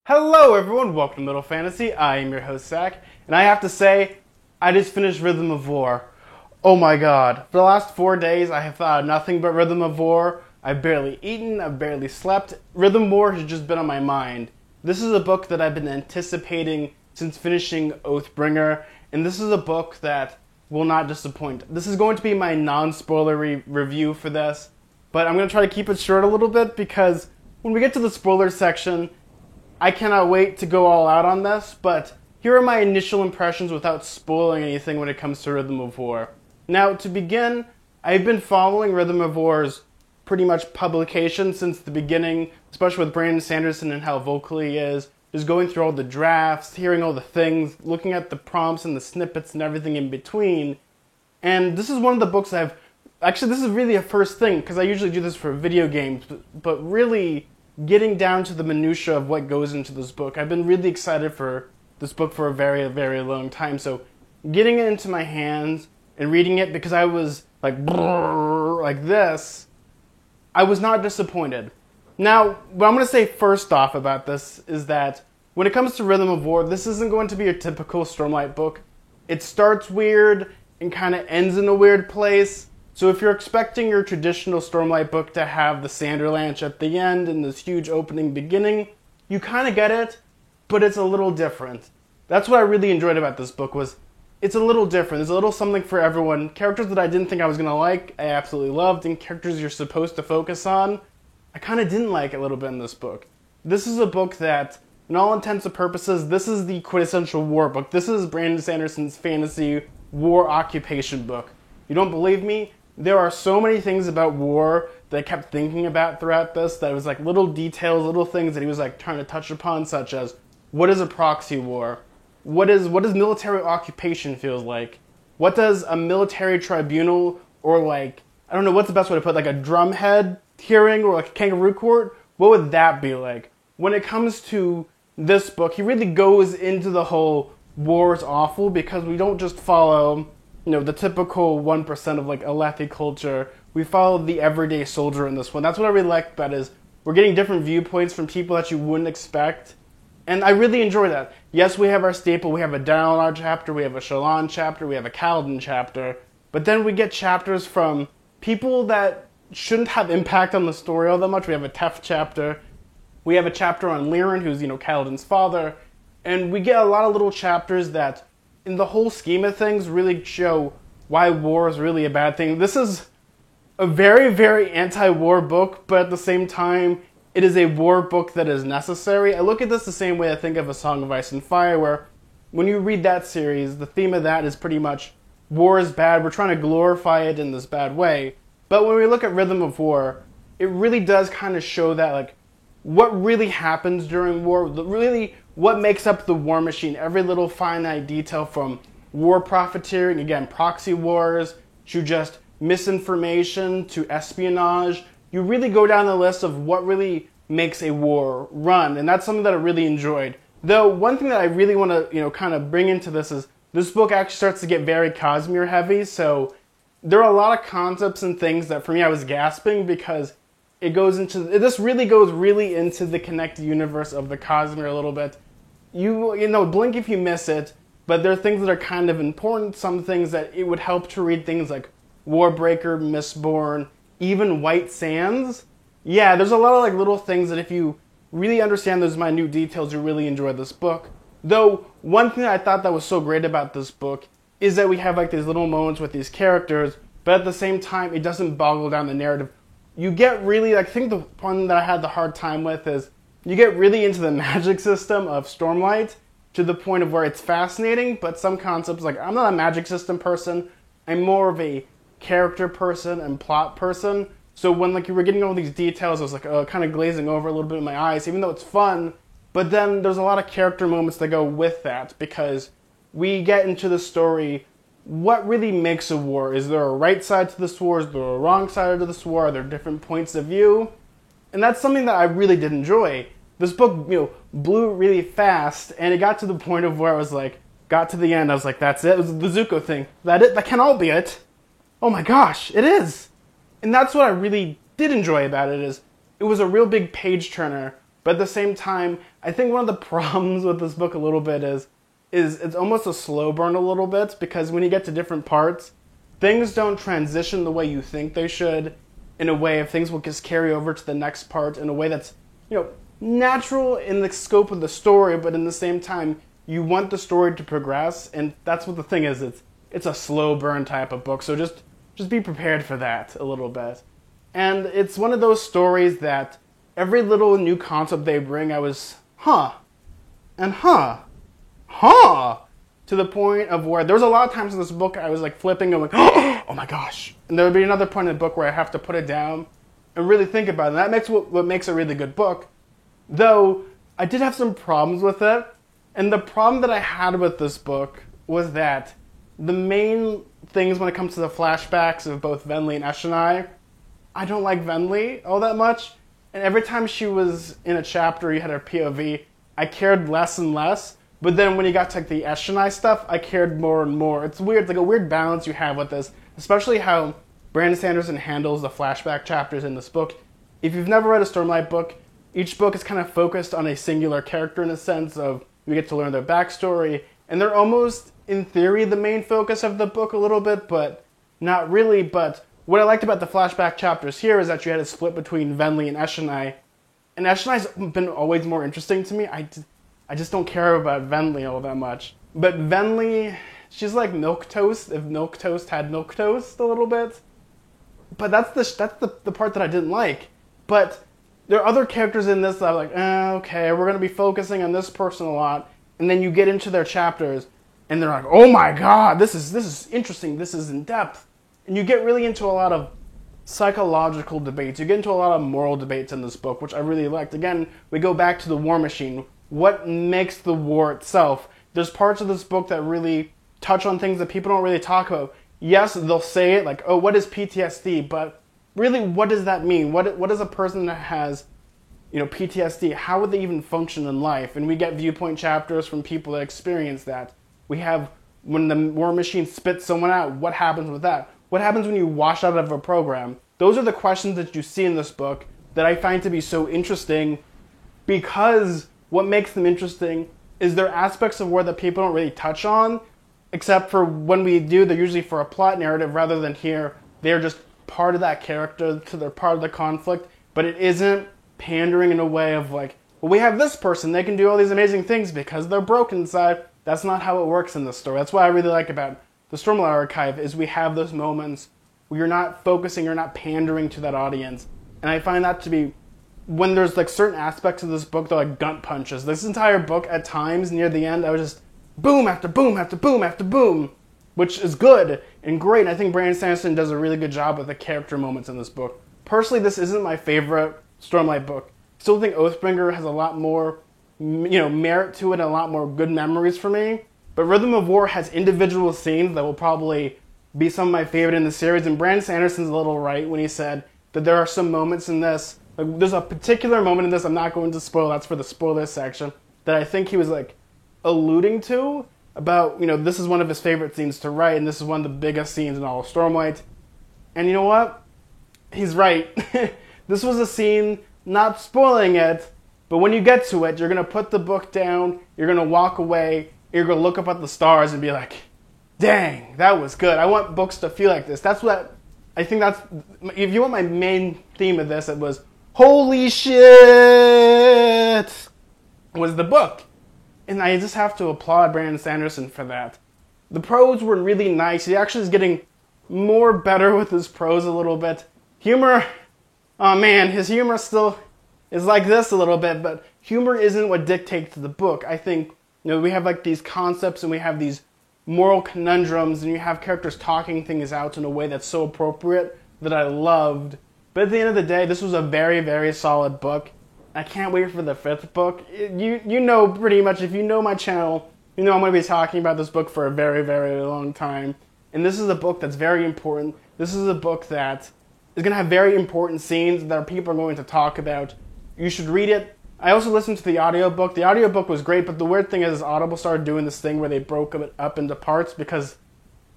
Hello everyone, welcome to Middle Fantasy. I am your host Zach, and I have to say, I just finished Rhythm of War. Oh my god. For the last 4 days, I have thought of nothing but Rhythm of War. I've barely eaten, I've barely slept. Rhythm of War has just been on my mind. This is a book that I've been anticipating since finishing Oathbringer, and this is a book that will not disappoint. This is going to be my non-spoilery review for this, but I'm going to try to keep it short a little bit because when we get to the spoiler section, I cannot wait to go all out on this, but here are my initial impressions without spoiling anything when it comes to Rhythm of War. Now, to begin, I've been following Rhythm of War's pretty much publication since the beginning, especially with Brandon Sanderson and how vocal he is, just going through all the drafts, hearing all the things, looking at the prompts and the snippets and everything in between. And this is one of the books actually this is really a first thing, because I usually do this for video games, but really getting down to the minutia of what goes into this book. I've been really excited for this book for a very, very long time. So getting it into my hands and reading it, because I was like this, I was not disappointed. Now, what I'm going to say first off about this is that when it comes to Rhythm of War, this isn't going to be a typical Stormlight book. It starts weird and kind of ends in a weird place. So if you're expecting your traditional Stormlight book to have the Sanderlanche at the end and this huge opening beginning, you kind of get it, but it's a little different. That's what I really enjoyed about this book, was it's a little different. There's a little something for everyone. Characters that I didn't think I was going to like, I absolutely loved, and characters you're supposed to focus on, I kind of didn't like a little bit in this book. This is a book that, in all intents and purposes, this is the quintessential war book. This is Brandon Sanderson's fantasy war occupation book. You don't believe me? There are so many things about war that I kept thinking about throughout this, that it was like little details, little things that he was like trying to touch upon, such as, what is a proxy war? What does military occupation feels like? What does a military tribunal, or like, I don't know, what's the best way to put it, like a drumhead hearing or like a kangaroo court? What would that be like? When it comes to this book, he really goes into the whole war is awful, because we don't just follow, the typical 1% of like Alethi culture. We follow the everyday soldier in this one. That's what I really like about it, is we're getting different viewpoints from people that you wouldn't expect. And I really enjoy that. Yes, we have our staple. We have a Dalinar chapter, we have a Shallan chapter, we have a Kaladin chapter. But then we get chapters from people that shouldn't have impact on the story all that much. We have a Teft chapter. We have a chapter on Lirin, who's, Kaladin's father. And we get a lot of little chapters that, in the whole scheme of things, really show why war is really a bad thing. This is a very, very anti-war book, but at the same time, it is a war book that is necessary. I look at this the same way I think of A Song of Ice and Fire, where when you read that series, the theme of that is pretty much war is bad. We're trying to glorify it in this bad way. But when we look at Rhythm of War, it really does kind of show that, like, what really happens during war, really what makes up the war machine, every little finite detail, from war profiteering, again, proxy wars, to just misinformation, to espionage. You really go down the list of what really makes a war run, and that's something that I really enjoyed. Though, one thing that I really want to, kind of bring into this is, this book actually starts to get very Cosmere heavy, so there are a lot of concepts and things that for me I was gasping, because this really goes into the connected universe of the Cosmere a little bit. Blink if you miss it, but there are things that are kind of important, some things that it would help to read, things like Warbreaker, Mistborn, even White Sands. Yeah, there's a lot of like little things that if you really understand those minute details, you really enjoy this book. Though, one thing that I thought that was so great about this book is that we have like these little moments with these characters, but at the same time, it doesn't boggle down the narrative. You get really, I think the one that I had the hard time with is, you get really into the magic system of Stormlight to the point of where it's fascinating, but some concepts, like, I'm not a magic system person, I'm more of a character person and plot person. So when like you were getting all these details, I was like kind of glazing over a little bit in my eyes, even though it's fun. But then there's a lot of character moments that go with that, because we get into the story, what really makes a war? Is there a right side to this war? Is there a wrong side to this war? Are there different points of view? And that's something that I really did enjoy. This book, blew really fast, and it got to the point of where I was like, got to the end, I was like, that's it? It was the Zuko thing. That can all be it. Oh my gosh, it is. And that's what I really did enjoy about it, is it was a real big page turner But at the same time, I think one of the problems with this book a little bit is it's almost a slow burn a little bit, because when you get to different parts, things don't transition the way you think they should, in a way of things will just carry over to the next part in a way that's, natural in the scope of the story, but in the same time, you want the story to progress, and that's what the thing is. It's a slow burn type of book, so just be prepared for that a little bit. And it's one of those stories that every little new concept they bring, I was, and to the point of where there was a lot of times in this book I was like flipping and like, oh my gosh. And there would be another point in the book where I have to put it down and really think about it. And that makes what makes a really good book. Though I did have some problems with it. And the problem that I had with this book was that the main things when it comes to the flashbacks of both Venli and Eshonai, I don't like Venli all that much. And every time she was in a chapter, you had her POV, I cared less and less. But then when you got to like the Eshonai stuff, I cared more and more. It's weird, it's like a weird balance you have with this, especially how Brandon Sanderson handles the flashback chapters in this book. If you've never read a Stormlight book, each book is kind of focused on a singular character in a sense of we get to learn their backstory, and they're almost, in theory, the main focus of the book a little bit, but not really. But what I liked about the flashback chapters here is that you had a split between Venli and Eshonai, and Eshonai's been always more interesting to me. I just don't care about Venli all that much. But Venli, she's like milquetoast, if milquetoast had milquetoast a little bit. But that's the part that I didn't like. But there are other characters in this that I'm like, okay, we're going to be focusing on this person a lot. And then you get into their chapters, and they're like, oh my god, this is interesting, this is in depth. And you get really into a lot of psychological debates. You get into a lot of moral debates in this book, which I really liked. Again, we go back to the war machine. What makes the war itself? There's parts of this book that really touch on things that people don't really talk about. Yes, they'll say it, like, oh, what is PTSD? But really, what does that mean? What is a person that has, PTSD? How would they even function in life? And we get viewpoint chapters from people that experience that. We have, when the war machine spits someone out, what happens with that? What happens when you wash out of a program? Those are the questions that you see in this book that I find to be so interesting, because what makes them interesting is there are aspects of war that people don't really touch on, except for when we do, they're usually for a plot narrative rather than here. They're just part of that character, so they're part of the conflict, but it isn't pandering in a way of like, well, we have this person, they can do all these amazing things because they're broken inside. That's not how it works in this story. That's what I really like about the Stormlight Archive, is we have those moments where you're not focusing, you're not pandering to that audience. And I find that to be, when there's like certain aspects of this book, they're like gut punches. This entire book, at times near the end, I was just boom after boom after boom after boom, which is good and great. And I think Brandon Sanderson does a really good job with the character moments in this book. Personally, this isn't my favorite Stormlight book. I still think Oathbringer has a lot more, merit to it and a lot more good memories for me. But Rhythm of War has individual scenes that will probably be some of my favorite in the series. And Brandon Sanderson's a little right when he said that there are some moments in this, like there's a particular moment in this, I'm not going to spoil, that's for the spoilers section, that I think he was like alluding to about, this is one of his favorite scenes to write, and this is one of the biggest scenes in all of Stormlight. And you know what? He's right. This was a scene, not spoiling it, but when you get to it, you're going to put the book down, you're going to walk away, you're going to look up at the stars and be like, dang, that was good. I want books to feel like this. That's what, I think that's, if you want my main theme of this, it was, holy shit, was the book. And I just have to applaud Brandon Sanderson for that. The prose were really nice. He actually is getting more better with his prose a little bit. Humor, oh man, his humor still is like this a little bit, but humor isn't what dictates the book. I think, we have like these concepts and we have these moral conundrums and you have characters talking things out in a way that's so appropriate that I loved. But at the end of the day, this was a very, very solid book. I can't wait for the 5th book. You know pretty much, if you know my channel, I'm going to be talking about this book for a very, very long time. And this is a book that's very important. This is a book that is going to have very important scenes that people are going to talk about. You should read it. I also listened to the audiobook. The audiobook was great, but the weird thing is Audible started doing this thing where they broke it up into parts because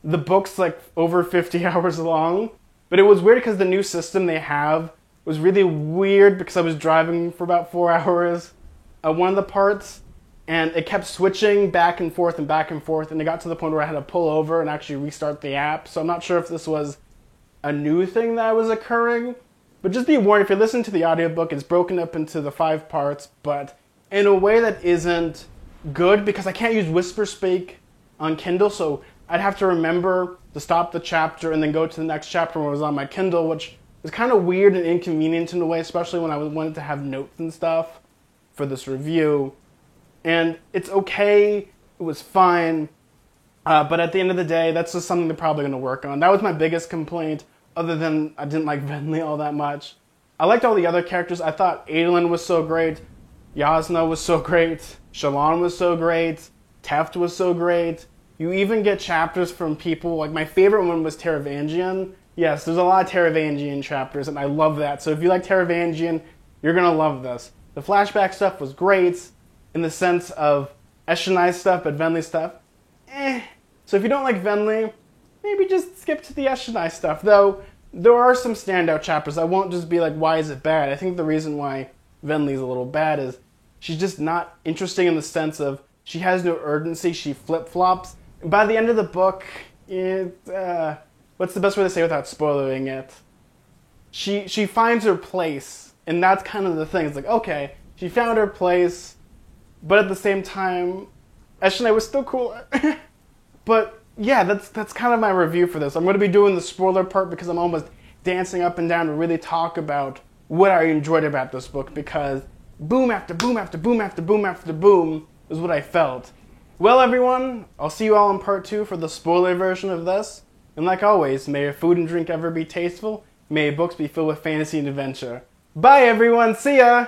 the book's like over 50 hours long. But it was weird because the new system they have was really weird because I was driving for about 4 hours one of the parts, and it kept switching back and forth, and it got to the point where I had to pull over and actually restart the app. So I'm not sure if this was a new thing that was occurring, but just be warned, if you listen to the audiobook, it's broken up into the 5 parts, but in a way that isn't good, because I can't use WhisperSpeak on Kindle, so I'd have to remember to stop the chapter and then go to the next chapter when it was on my Kindle, which is kind of weird and inconvenient in a way, especially when I wanted to have notes and stuff for this review. And it's okay, it was fine, but at the end of the day, that's just something they're probably going to work on. That was my biggest complaint, other than I didn't like Venli all that much. I liked all the other characters. I thought Adolin was so great, Jasnah was so great, Shallan was so great, Teft was so great. You even get chapters from people, like my favorite one was Taravangian. Yes, there's a lot of Taravangian chapters, and I love that. So if you like Taravangian, you're going to love this. The flashback stuff was great in the sense of Eshonai stuff, but Venli stuff, So if you don't like Venli, maybe just skip to the Eshonai stuff. Though, there are some standout chapters. I won't just be like, why is it bad? I think the reason why Venli's a little bad is she's just not interesting in the sense of she has no urgency, she flip-flops. By the end of the book, what's the best way to say without spoiling it? She finds her place, and that's kind of the thing. It's like, okay, she found her place, but at the same time, Eshonai was still cooler. But yeah, that's kind of my review for this. I'm going to be doing the spoiler part because I'm almost dancing up and down to really talk about what I enjoyed about this book, because boom after boom after boom after boom after boom is what I felt. Well, everyone, I'll see you all in part 2 for the spoiler version of this. And like always, may your food and drink ever be tasteful. May your books be filled with fantasy and adventure. Bye, everyone. See ya!